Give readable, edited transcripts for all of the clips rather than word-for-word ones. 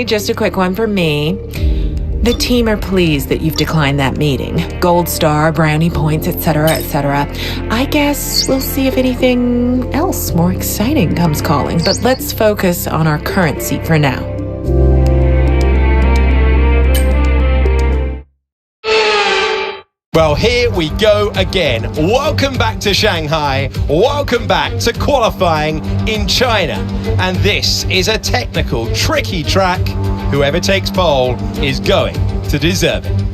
just a quick one for me. The team are pleased that you've declined that meeting. Gold star, brownie points, etc., etc. I guess we'll see if anything else more exciting comes calling, but let's focus on our current seat for now. Well, here we go again. Welcome back to Shanghai. Welcome back to qualifying in China. And this is a technical, tricky track. Whoever takes pole is going to deserve it.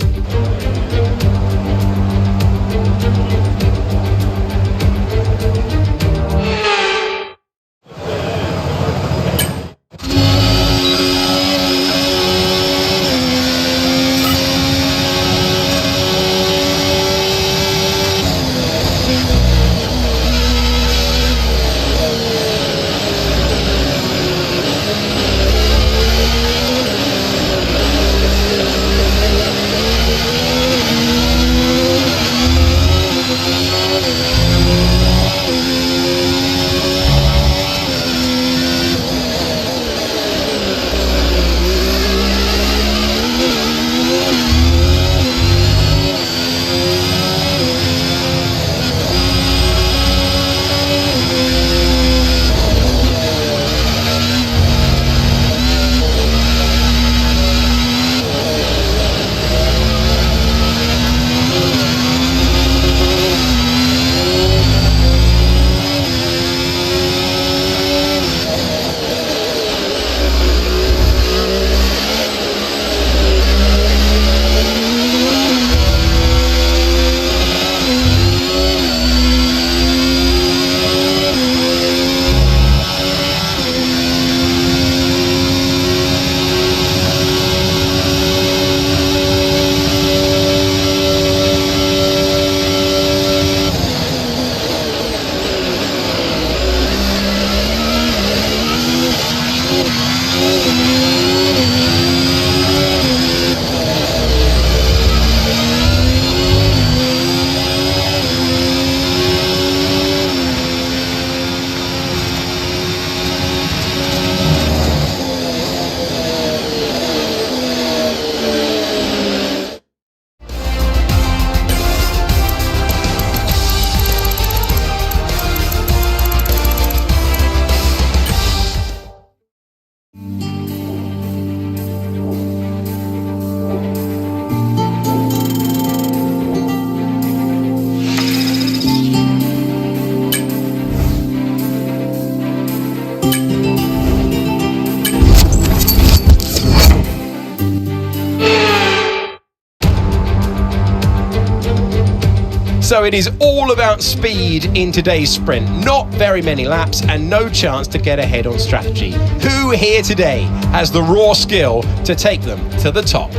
So it is all about speed in today's sprint. Not very many laps and no chance to get ahead on strategy. Who here today has the raw skill to take them to the top?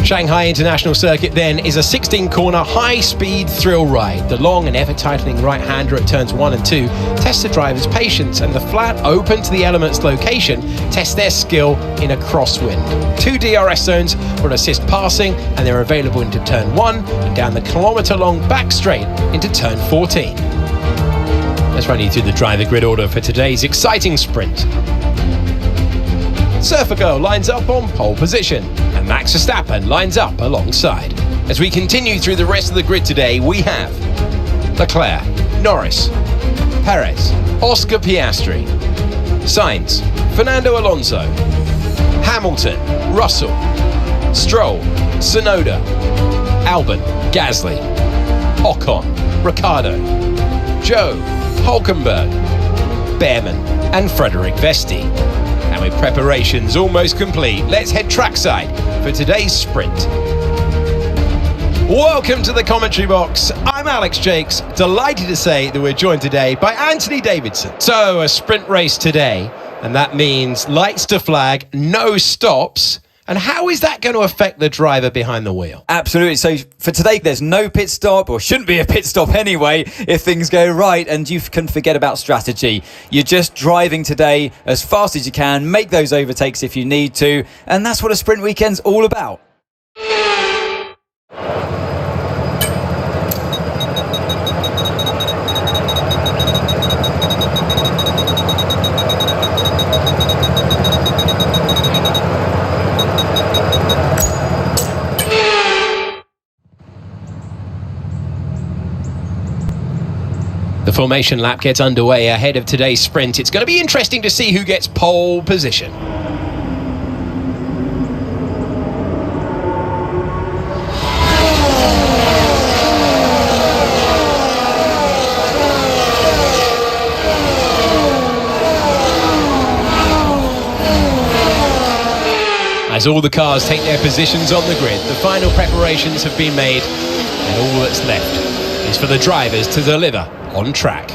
Shanghai International Circuit then is a 16-corner high-speed thrill ride. The long and ever-tightening right-hander at turns 1 and 2 tests the driver's patience, and the flat open to the elements location tests their skill in a crosswind. 2 DRS zones will assist passing, and they're available into turn 1 and down the kilometre-long back straight into turn 14. Let's run you through the driver grid order for today's exciting sprint. Surfer Girl lines up on pole position, and Max Verstappen lines up alongside. As we continue through the rest of the grid today, we have Leclerc, Norris, Perez, Oscar Piastri, Sainz, Fernando Alonso, Hamilton, Russell, Stroll, Tsunoda, Albon, Gasly, Ocon, Ricciardo, Joe, Hulkenberg, Behrman, and Frederick Vesti. And with preparations almost complete, let's head trackside for today's sprint. Welcome to the commentary box. I'm Alex Jakes, delighted to say that we're joined today by Anthony Davidson. So, a sprint race today, and that means lights to flag, no stops. And how is that going to affect the driver behind the wheel? Absolutely. So for today, there's no pit stop, or shouldn't be a pit stop anyway, if things go right, and you can forget about strategy. You're just driving today as fast as you can, make those overtakes if you need to, and that's what a sprint weekend's all about. formation lap gets underway ahead of today's sprint. It's going to be interesting to see who gets pole position. As all the cars take their positions on the grid, the final preparations have been made, and all that's left is for the drivers to deliver on track.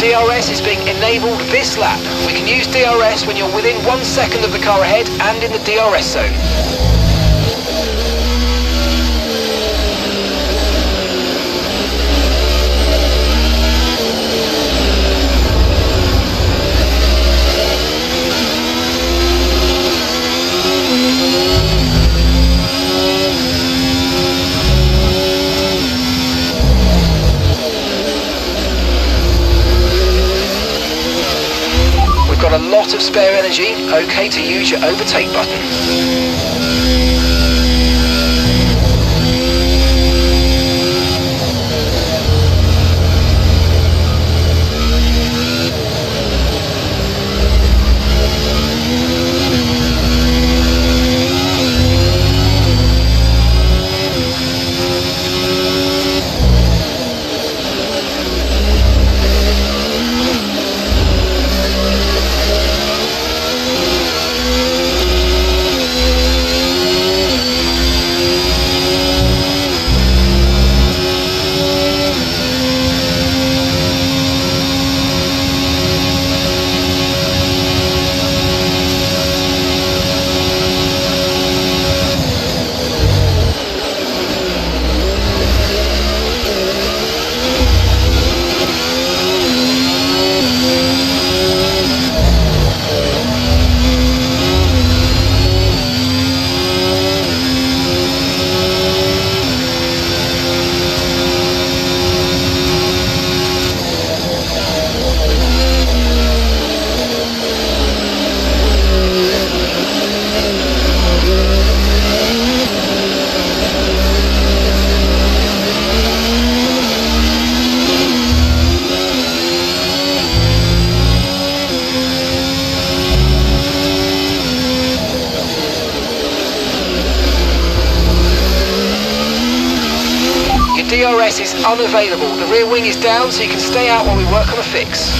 DRS is being enabled this lap. We can use DRS when you're within 1 second of the car ahead and in the DRS zone. Got a lot of spare energy, okay to use your overtake button. DRS is unavailable. The rear wing is down, so you can stay out while we work on a fix.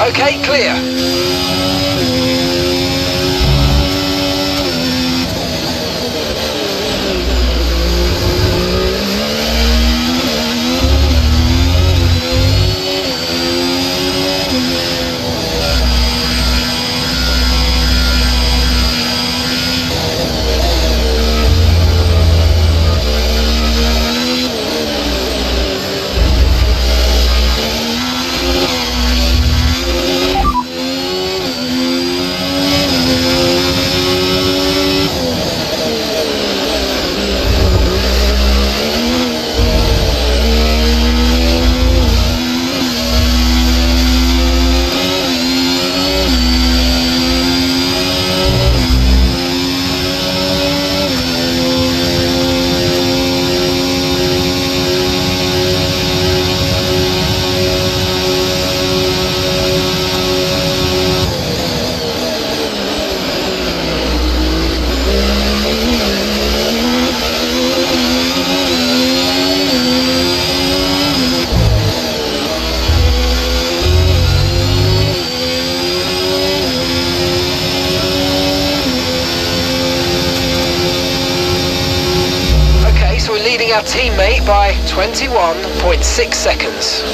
Okay, clear. Our teammate by 21.6 seconds.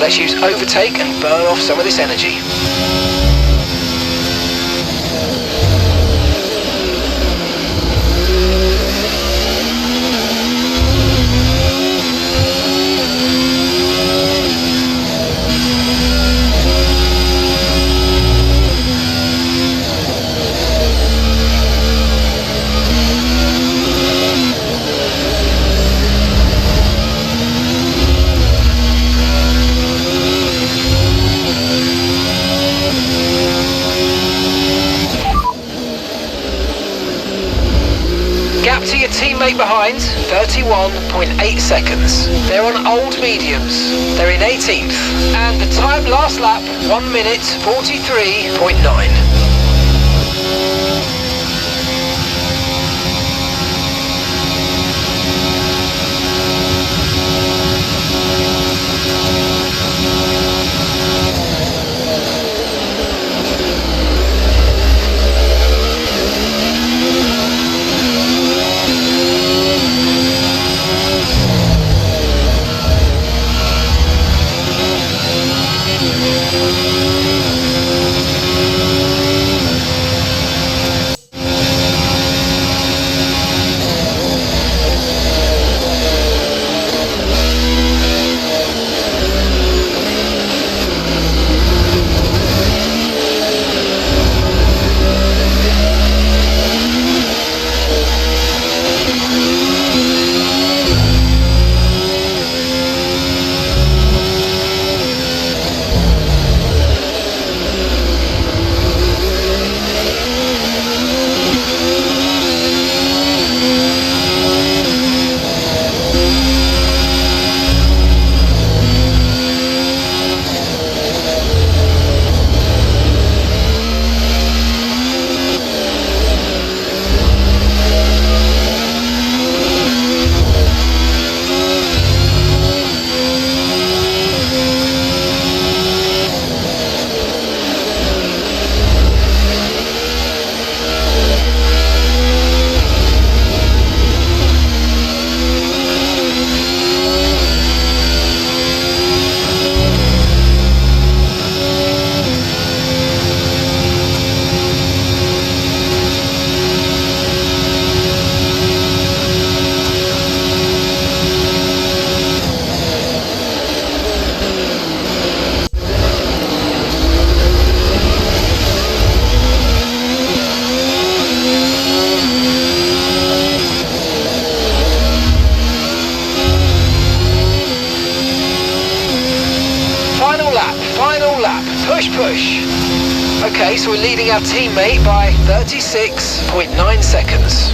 Let's use overtake and burn off some of this energy. Gap to your teammate behind, 31.8 seconds. They're on old mediums. They're in 18th. And the time last lap, 1 minute 43.9. Final lap, push. Okay, so we're leading our teammate by 36.9 seconds.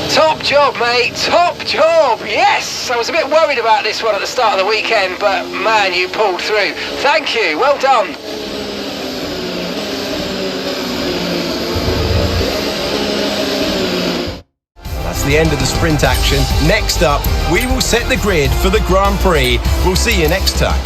Top job, mate, top job, yes! I was a bit worried about this one at the start of the weekend, but man, you pulled through. Thank you, well done. the end of the sprint action. Next up, we will set the grid for the Grand Prix. We'll see you next time.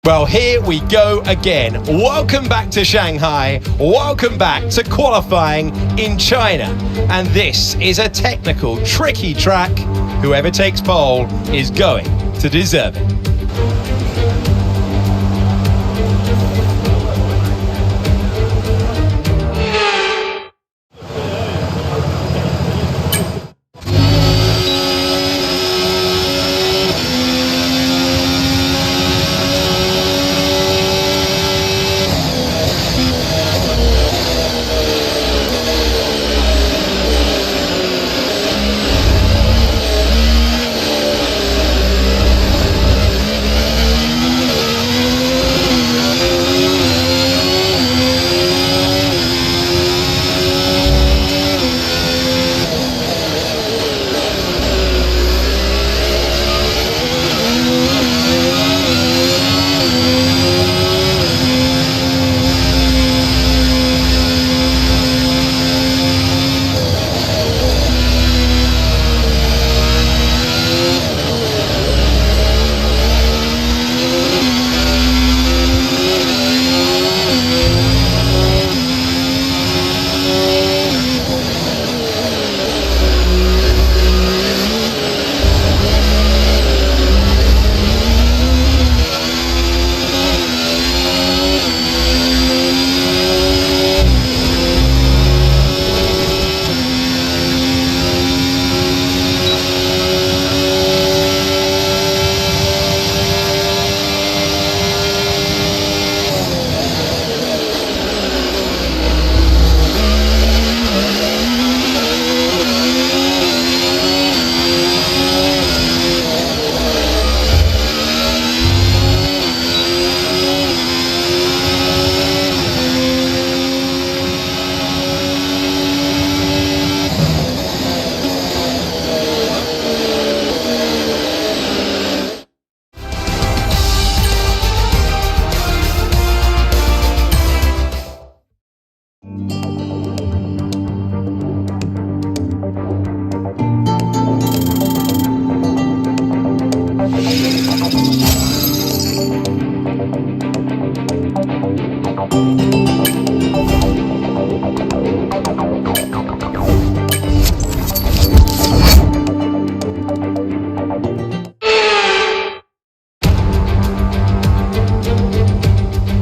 Well, here we go again. Welcome back to Shanghai. Welcome back to qualifying in China. And this is a technical, tricky track. Whoever takes pole is going to deserve it.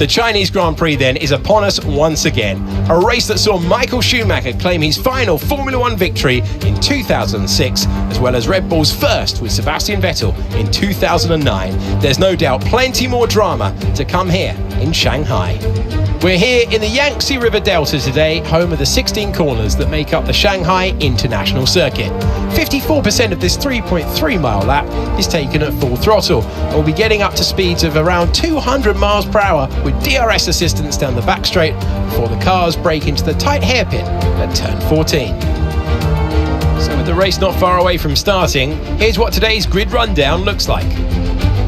The Chinese Grand Prix then is upon us once again. A race that saw Michael Schumacher claim his final Formula One victory in 2006, as well as Red Bull's first with Sebastian Vettel in 2009. There's no doubt plenty more drama to come here in Shanghai. We're here in the Yangtze River Delta today, home of the 16 corners that make up the Shanghai International Circuit. 54% of this 3.3 mile lap is taken at full throttle. We'll be getting up to speeds of around 200 miles per hour with DRS assistance down the back straight before the cars break into the tight hairpin at turn 14. So with the race not far away from starting, here's what today's grid rundown looks like.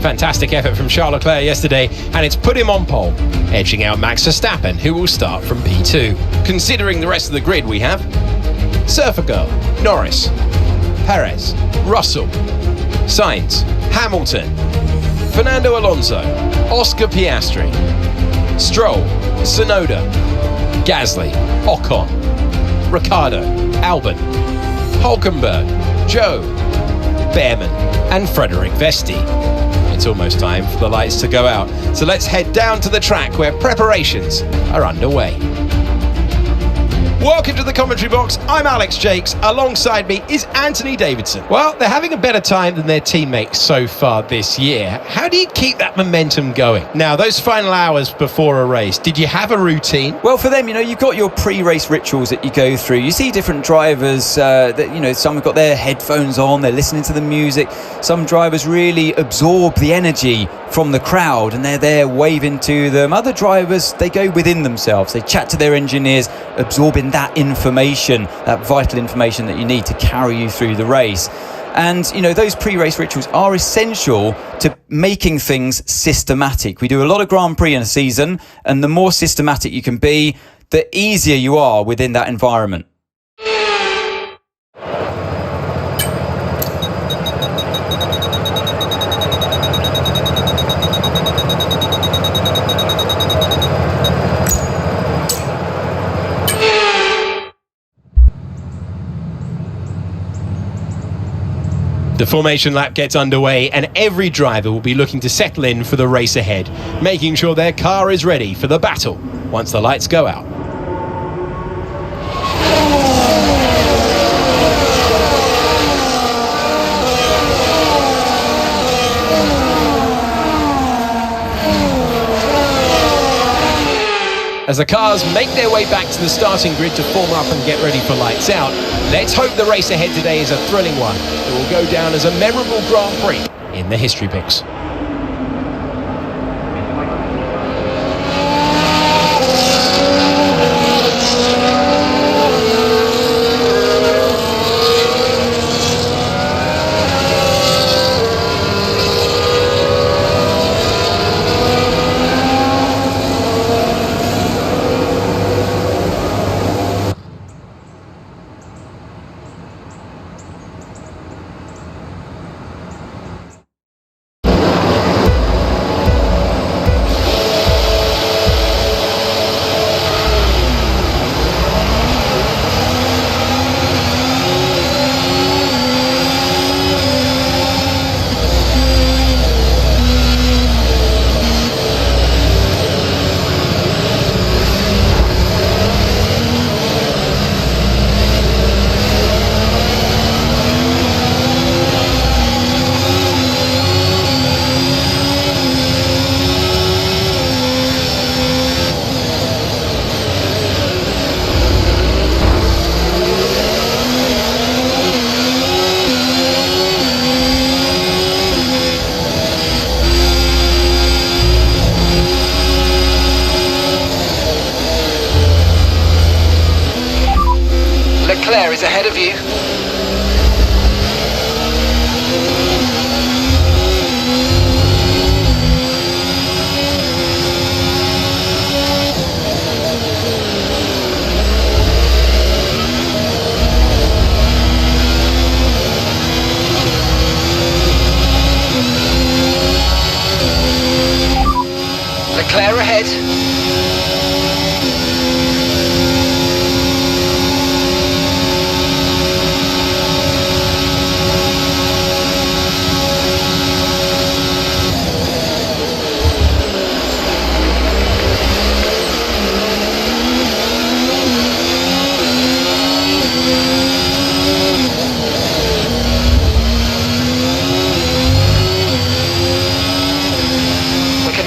Fantastic effort from Charles Leclerc yesterday, and it's put him on pole, edging out Max Verstappen, who will start from P2. Considering the rest of the grid, we have Surfer Girl, Norris, Perez, Russell, Sainz, Hamilton, Fernando Alonso, Oscar Piastri, Stroll, Tsunoda, Gasly, Ocon, Ricciardo, Albon, Hülkenberg, Joe, Behrman, and Frederick Vesti. It's almost time for the lights to go out, so let's head down to the track where preparations are underway. Welcome to the commentary box. I'm Alex Jakes. Alongside me is Anthony Davidson. Well, they're having a better time than their teammates so far this year. How do you keep that momentum going? Now, those final hours before a race, did you have a routine? Well, for them, you've got your pre-race rituals that you go through. You see different drivers that, some have got their headphones on, they're listening to the music. Some drivers really absorb the energy from the crowd and they're there waving to them. Other drivers, they go within themselves. They chat to their engineers, absorbing that information, that vital information that you need to carry you through the race. And, those pre-race rituals are essential to making things systematic. We do a lot of Grand Prix in a season, and the more systematic you can be, the easier you are within that environment. The formation lap gets underway and every driver will be looking to settle in for the race ahead, making sure their car is ready for the battle once the lights go out. As the cars make their way back to the starting grid to form up and get ready for lights out, let's hope the race ahead today is a thrilling one that will go down as a memorable Grand Prix in the history books. Leclerc is ahead of you. Leclerc ahead.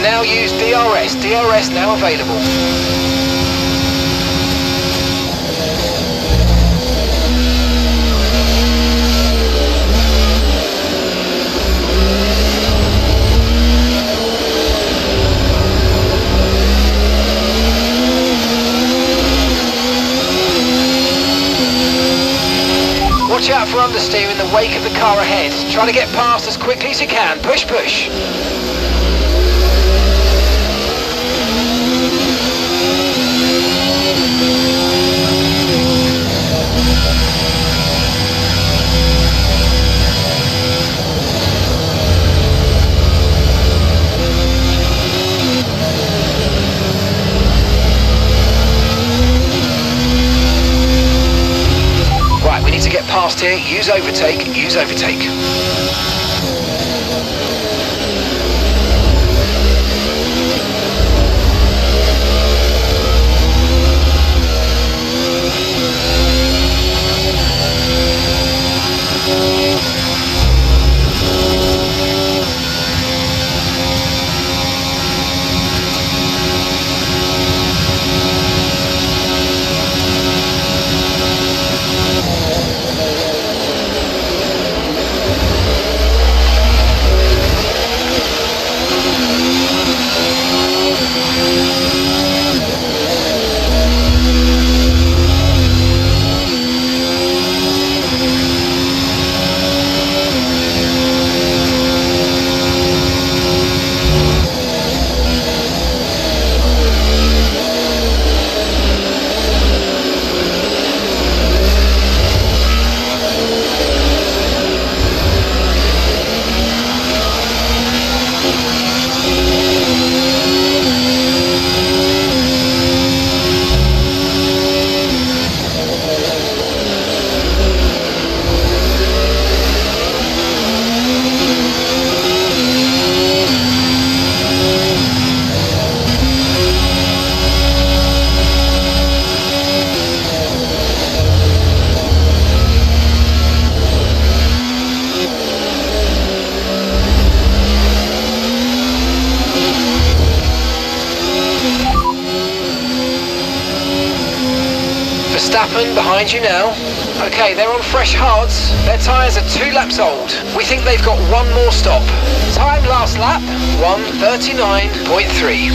Now use DRS. DRS now available. Watch out for understeer in the wake of the car ahead. Try to get past as quickly as you can. Push, push. Right, we need to get past here. Use overtake, use overtake. Verstappen behind you now. Okay, they're on fresh hards. Their tyres are 2 laps old. We think they've got one more stop. Time last lap, 1:39.3.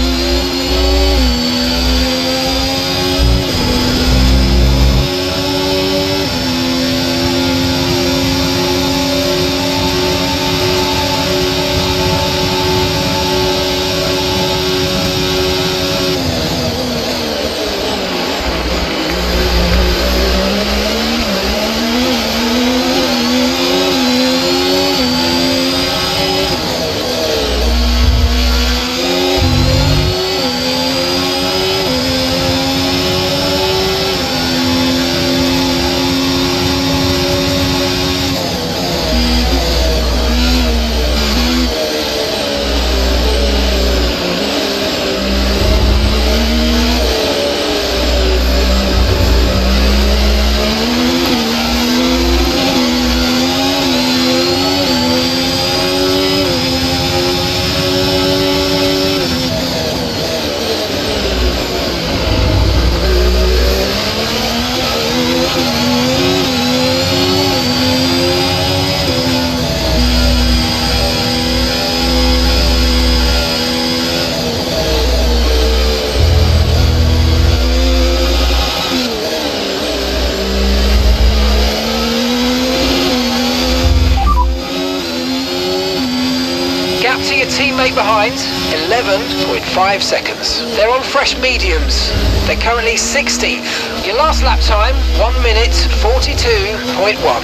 To your teammate behind, 11.5 seconds. They're on fresh mediums. They're currently 16th. Your last lap time, 1:42.1.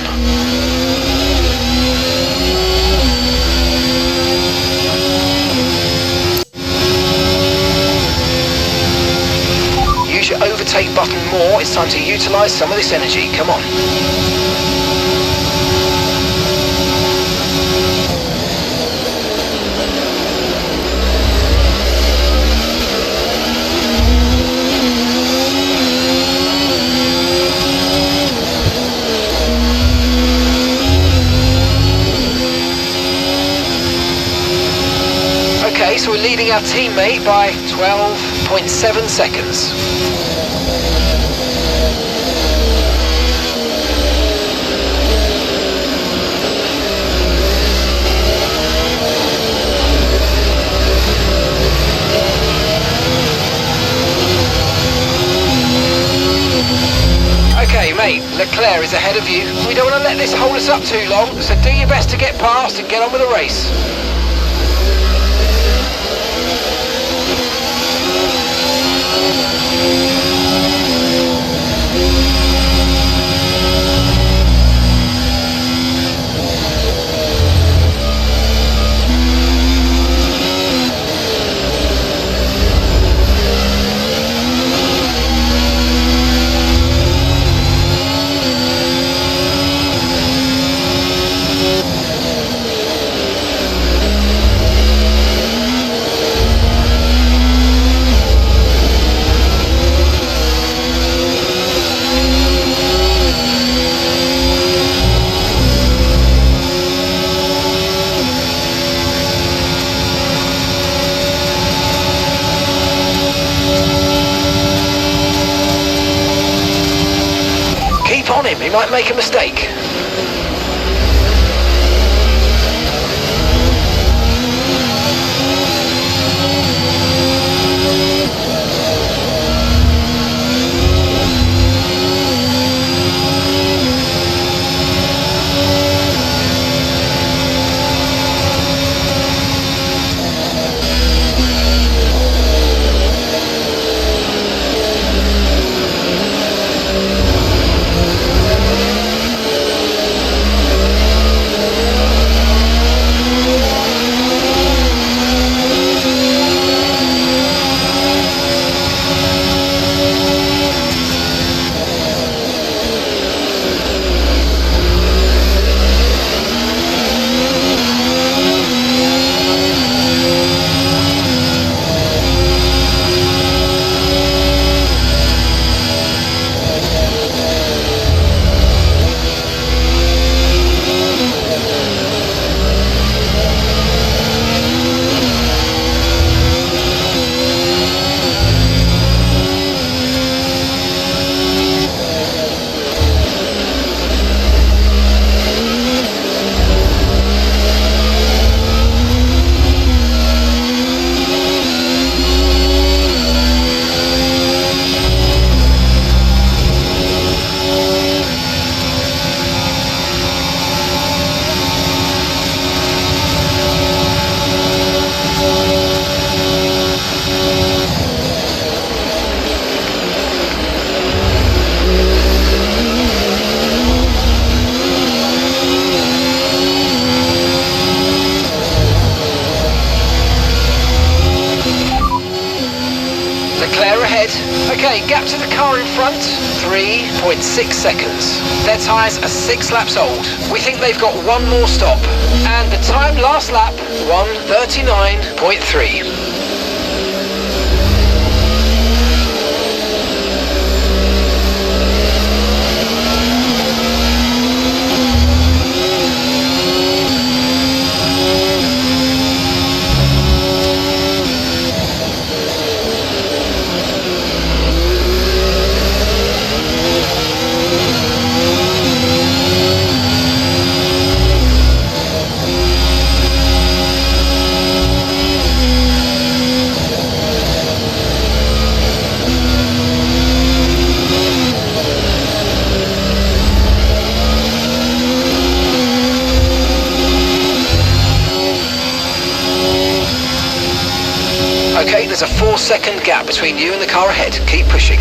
Use your overtake button more. It's time to utilise some of this energy. Come on. Okay, so we're leading our teammate by 12.7 seconds. Okay, mate, Leclerc is ahead of you. We don't want to let this hold us up too long, so do your best to get past and get on with the race. On him, he might make a mistake. Leclerc ahead. Okay, gap to the car in front, 3.6 seconds. Their tyres are 6 laps old. We think they've got one more stop. And the time last lap, 1:39.3. Okay, there's a 4-second gap between you and the car ahead. Keep pushing.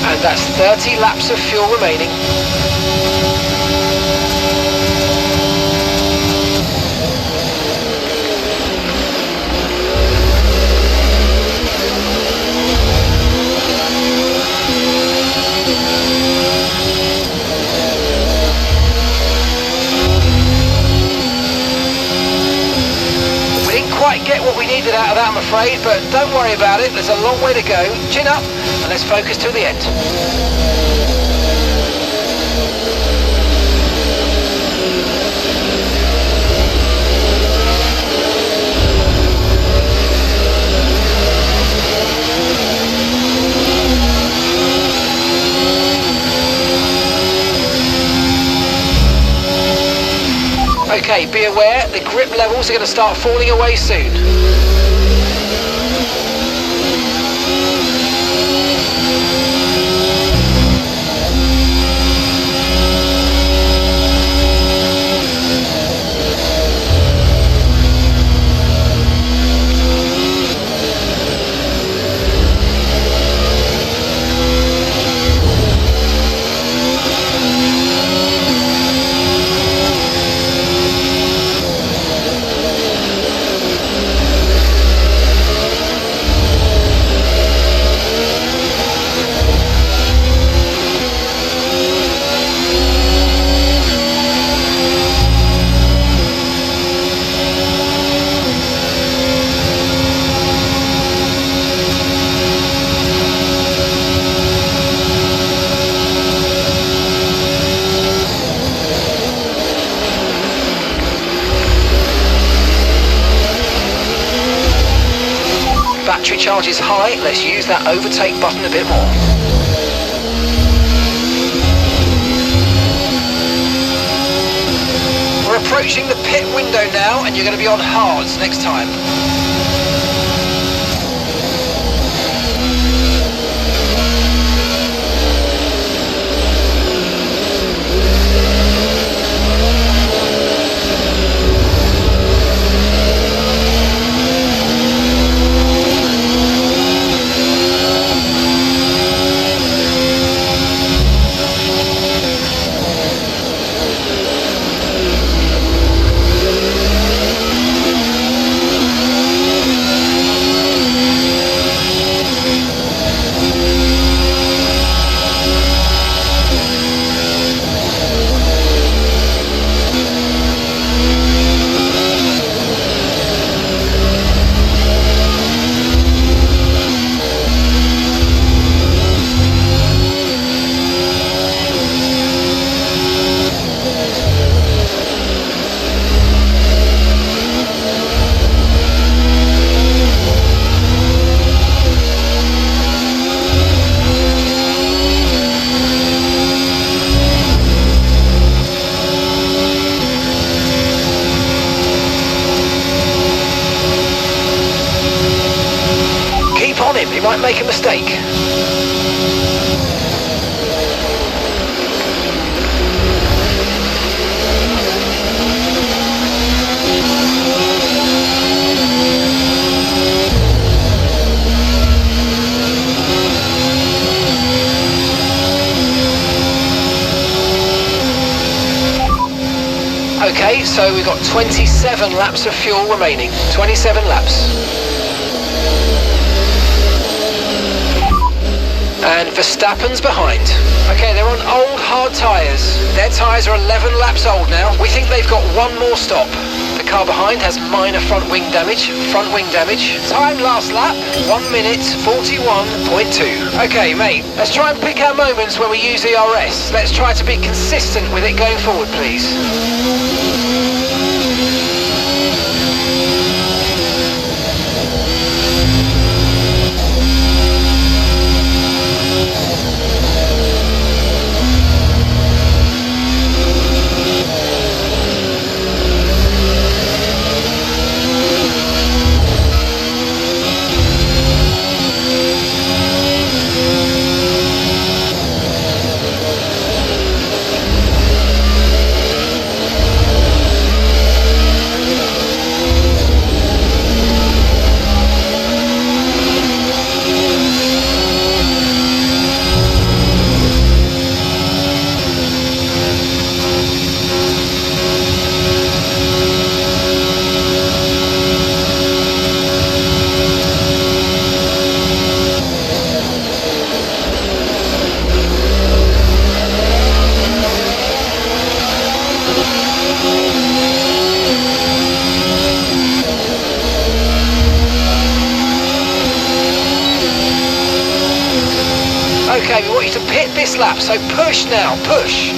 And that's 30 laps of fuel remaining. we needed out of that, I'm afraid, but don't worry about it. There's a long way to go. Chin up, and let's focus till the end. Okay, be aware, the grip levels are going to start falling away soon. Battery charge is high, let's use that overtake button a bit more. We're approaching the pit window now, and you're going to be on hards next time. He might make a mistake. Okay, so we've got 27 laps of fuel remaining. 27 laps. And Verstappen's behind. Okay, they're on old hard tyres. Their tyres are 11 laps old now. We think they've got one more stop. The car behind has minor front wing damage. Time last lap, 1 minute 41.2. Okay, mate, let's try and pick our moments when we use DRS. Let's try to be consistent with it going forward, please. Okay, we want you to pit this lap, so push now, push.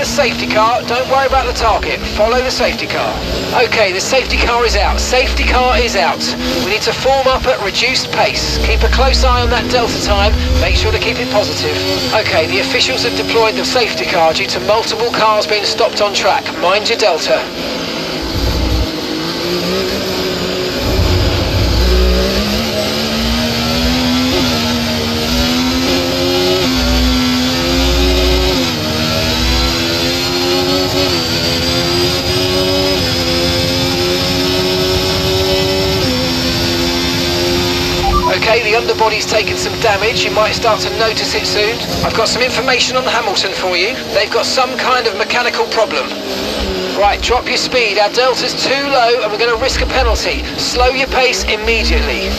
Safety car, don't worry about the target, follow the safety car. Okay, the safety car is out, safety car is out. We need to form up at reduced pace. Keep a close eye on that delta time, make sure to keep it positive. Okay, the officials have deployed the safety car due to multiple cars being stopped on track. Mind your delta. Okay, the underbody's taken some damage. You might start to notice it soon. I've got some information on Hamilton for you. They've got some kind of mechanical problem. Right, drop your speed. Our delta's too low and we're going to risk a penalty. Slow your pace immediately.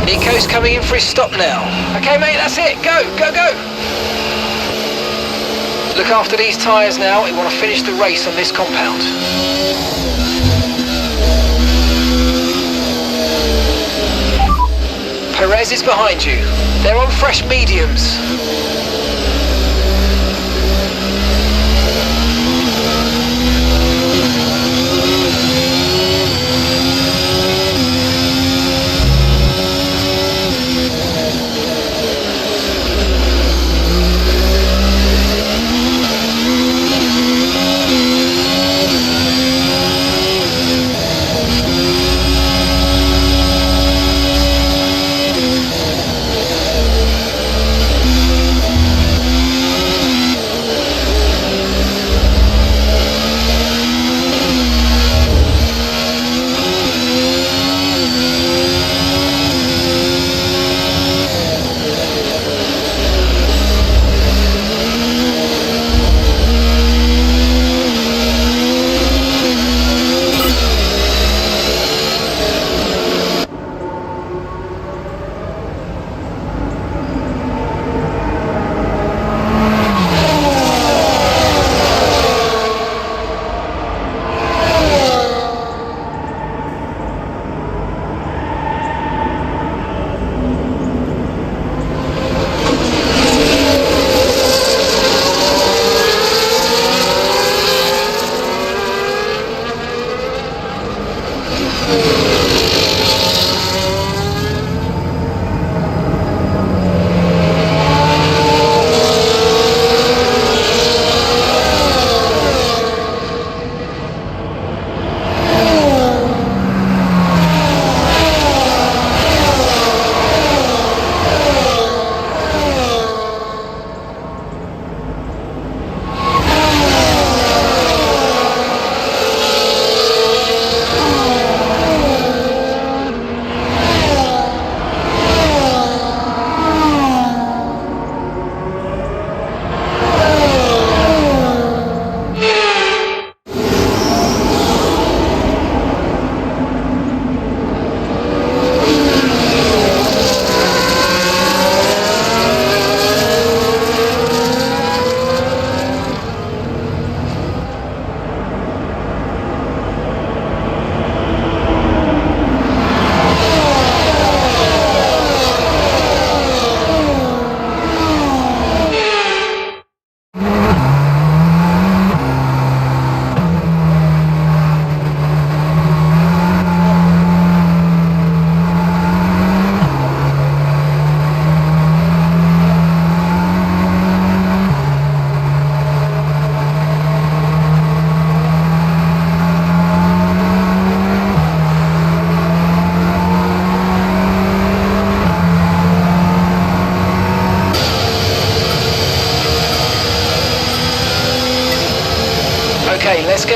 Nico's coming in for his stop now. Okay, mate, that's it. Go, go, go. Look after these tyres now. We want to finish the race on this compound. Perez is behind you. They're on fresh mediums.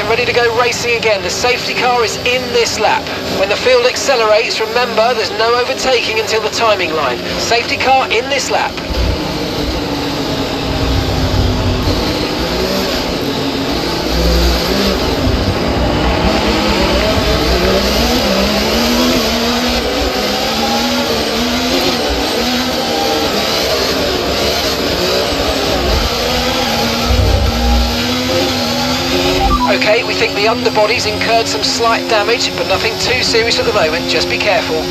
and ready to go racing again. The safety car is in this lap. When the field accelerates, remember there's no overtaking until the timing line. Safety car in this lap. Okay, we think the underbody's incurred some slight damage, but nothing too serious at the moment, just be careful.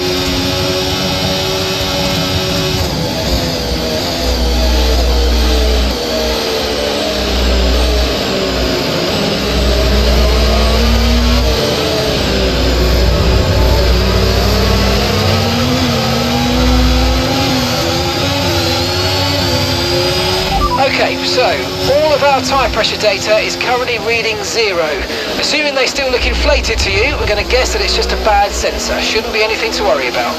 Okay, so all of our tyre pressure data is currently reading 0. Assuming they still look inflated to you, we're going to guess that it's just a bad sensor. Shouldn't be anything to worry about.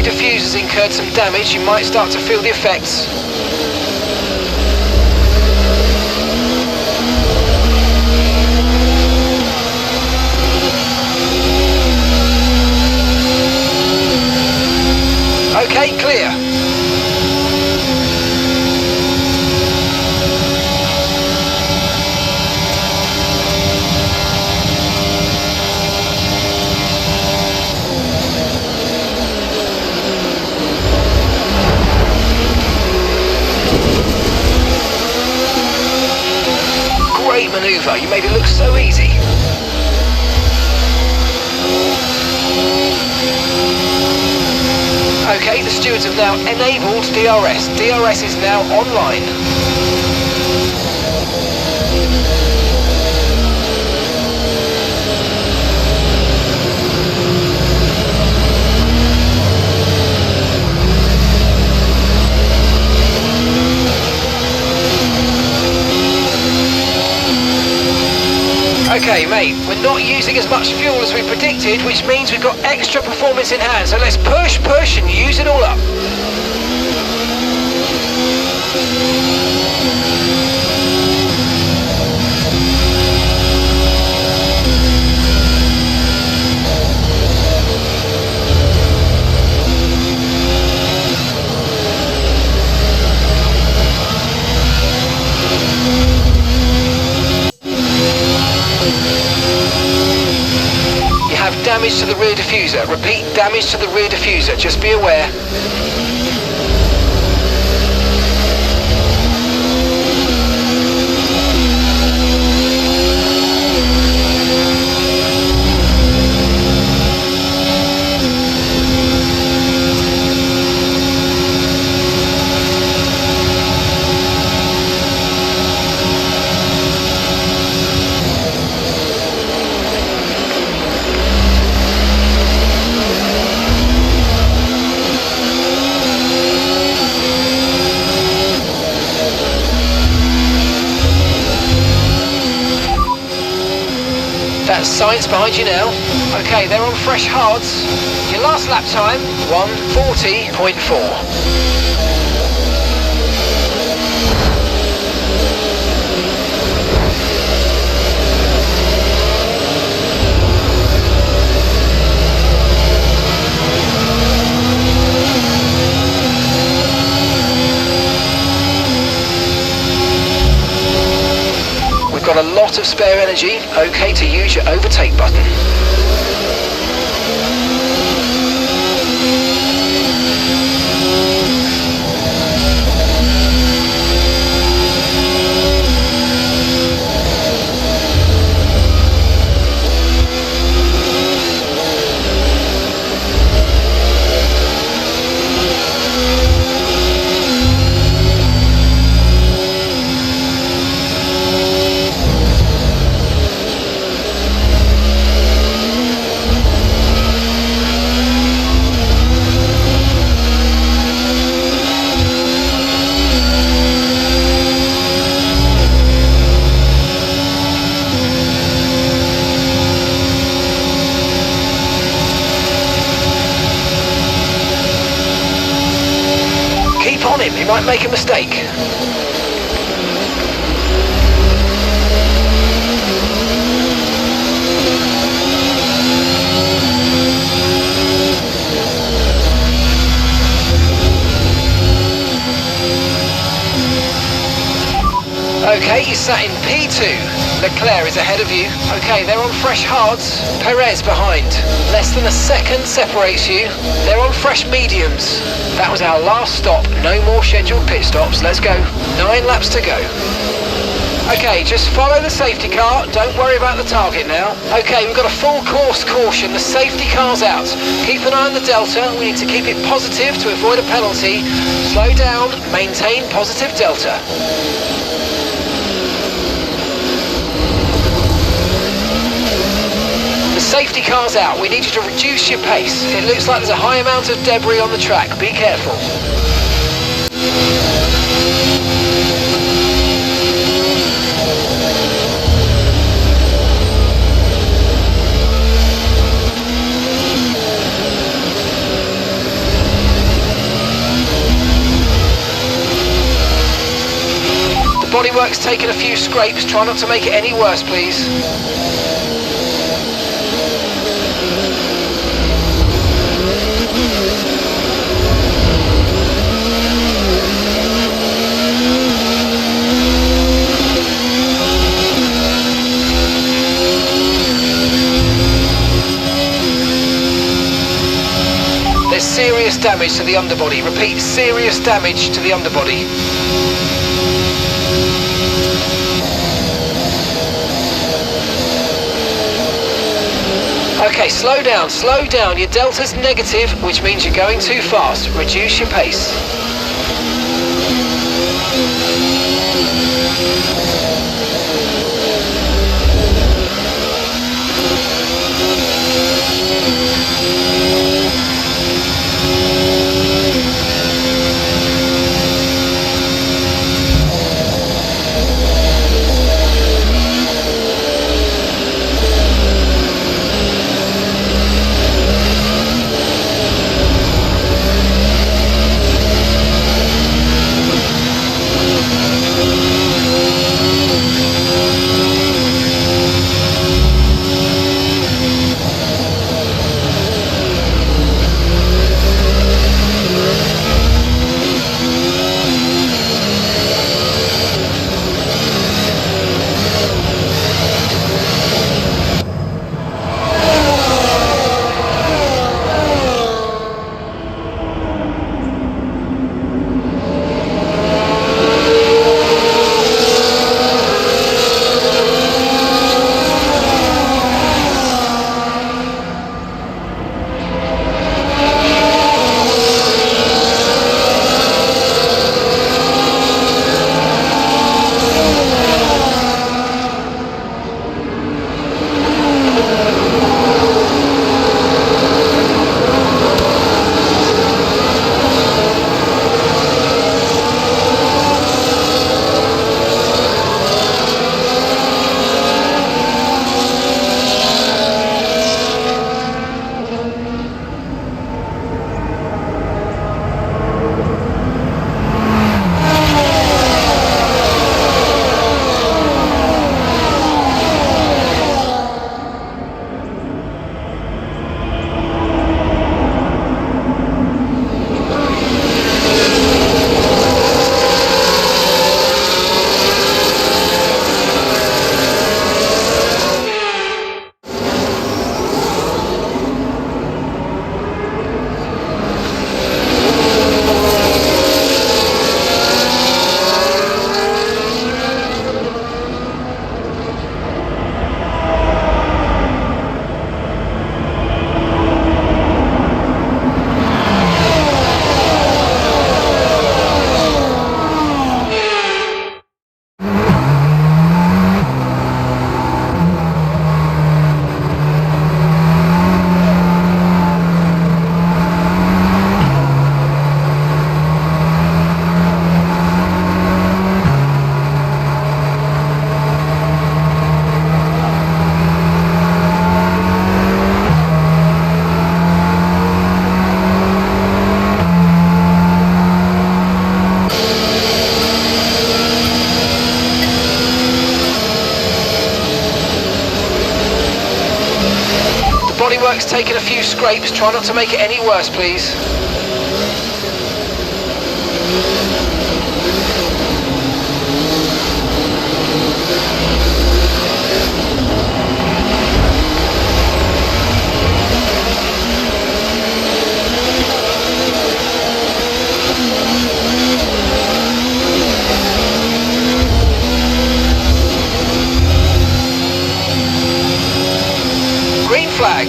Diffuser's incurred some damage, you might start to feel the effects. Okay, clear. Great manoeuvre, you made it look so easy. Okay, the stewards have now enabled DRS. DRS is now online. Okay, mate, we're not using as much fuel as we predicted, which means we've got extra performance in hand, so let's push, and use it all up. Damage to the rear diffuser. Repeat, damage to the rear diffuser. Just be aware. That's science behind you now. Okay, they're on fresh hards. Your last lap time, 1:40.4. Got a lot of spare energy, okay to use your overtake button. You might make a mistake. Okay, you sat in P2. Leclerc is ahead of you. Okay, they're on fresh hards. Perez behind. Less than a second separates you. They're on fresh mediums. That was our last stop. No more scheduled pit stops. Let's go. 9 laps to go. Okay, just follow the safety car. Don't worry about the target now. Okay, we've got a full course caution. The safety car's out. Keep an eye on the delta. We need to keep it positive to avoid a penalty. Slow down. Maintain positive delta. Safety car's out. We need you to reduce your pace. It looks like there's a high amount of debris on the track. Be careful. The bodywork's taken a few scrapes. Try not to make it any worse, please. Serious damage to the underbody. Repeat, serious damage to the underbody. Okay, slow down, slow down. Your delta's negative, which means you're going too fast. Reduce your pace. bodywork's taken a few scrapes. Try not to make it any worse, please. Green flag.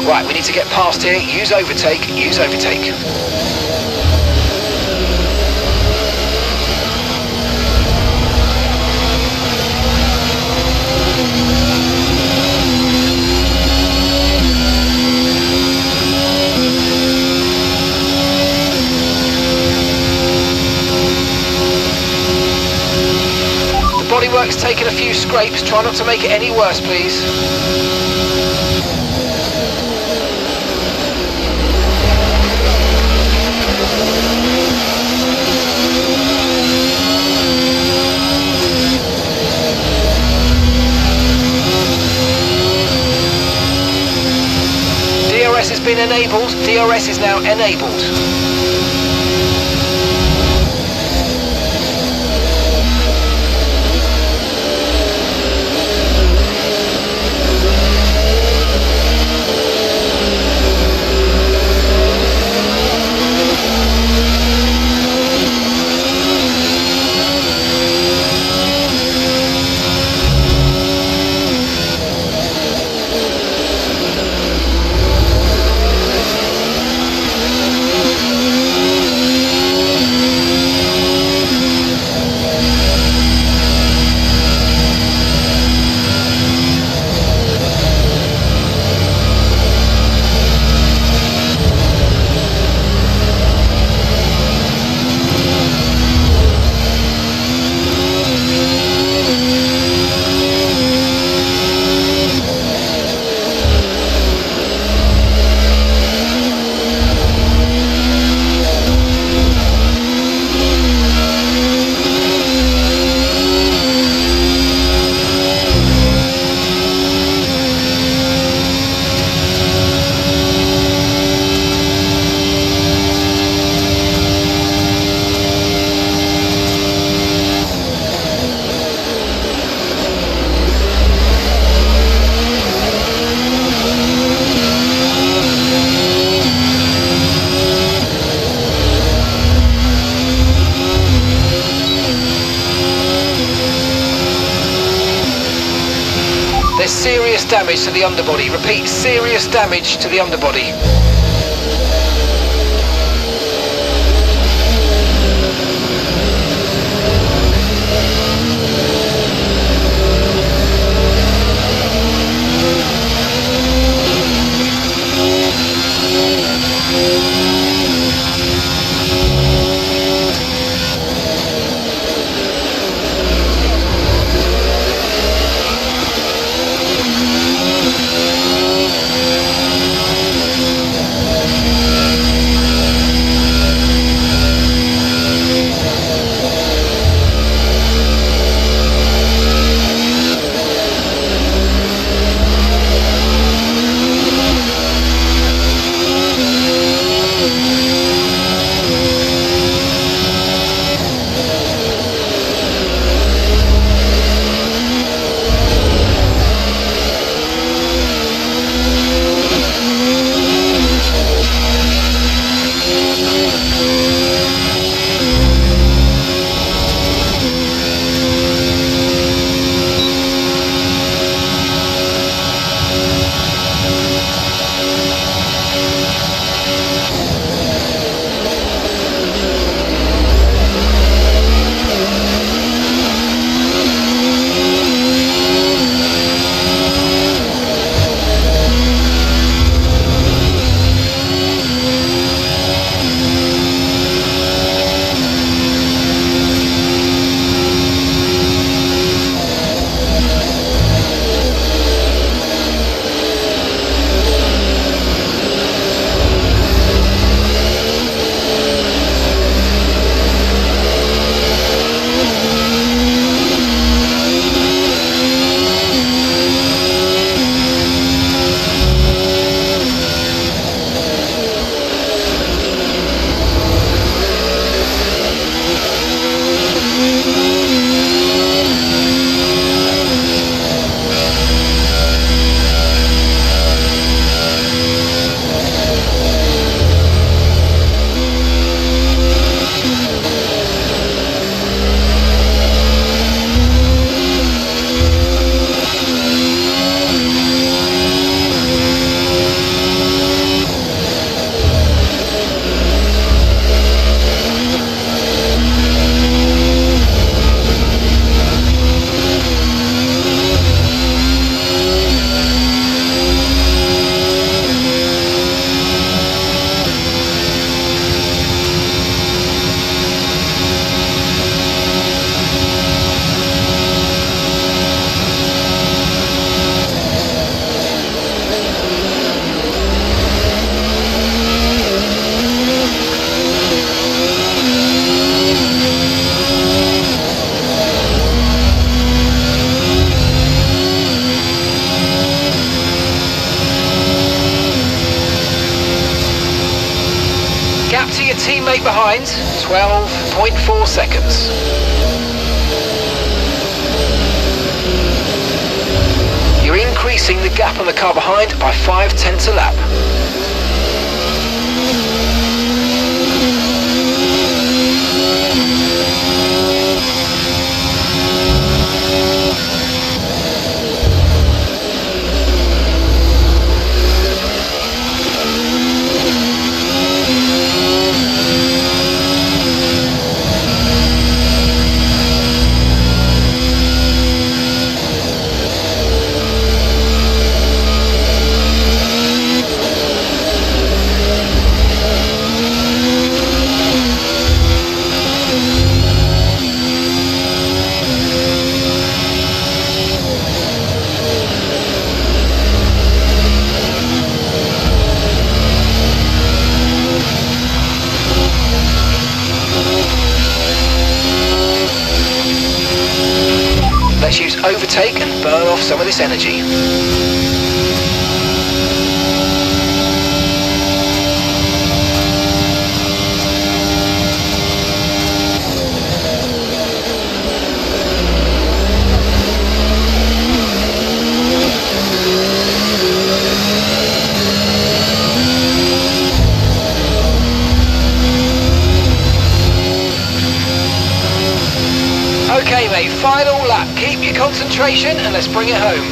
Right, we need to get past here. Use overtake, use overtake. The bodywork's taken a few scrapes. Try not to make it any worse, please. DRS has been enabled. DRS is now enabled. There's serious damage to the underbody. Repeat, serious damage to the underbody. Stay behind, 12.4 seconds. You're increasing the gap on the car behind by 0.5 a lap. Let's use overtake and burn off some of this energy. Okay mate, final lap. Keep your concentration and let's bring it home.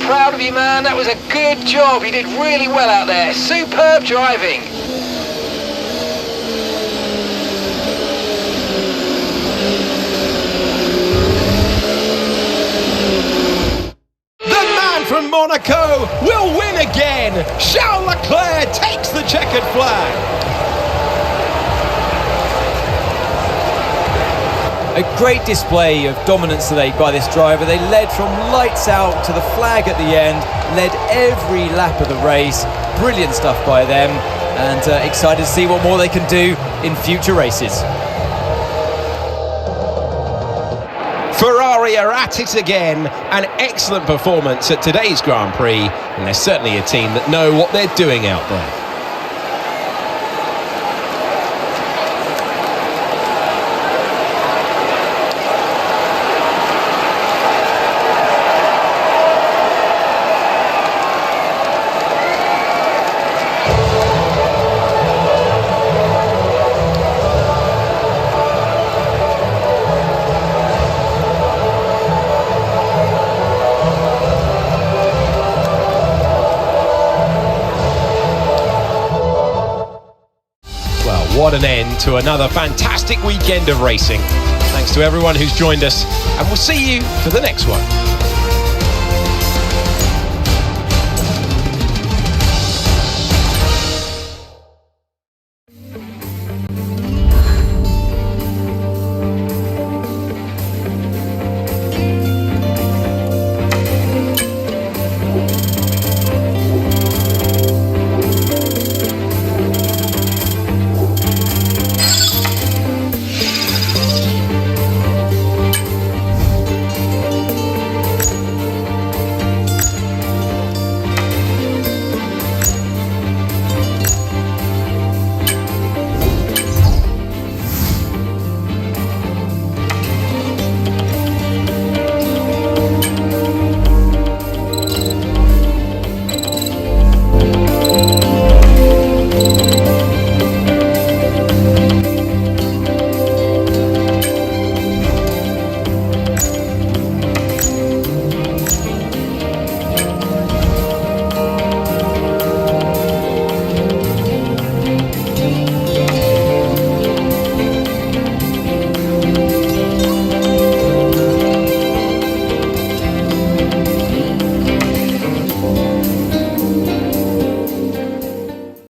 Proud of you, man. That was a good job. You did really well out there. Superb driving. The man from Monaco will win again. Charles Leclerc takes the checkered flag. A great display of dominance today by this driver. They led from lights out to the flag at the end, led every lap of the race. Brilliant stuff by them, and excited to see what more they can do in future races. Ferrari are at it again. An excellent performance at today's Grand Prix, and they're certainly a team that know what they're doing out there. What an end to another fantastic weekend of racing. Thanks to everyone who's joined us, and we'll see you for the next one.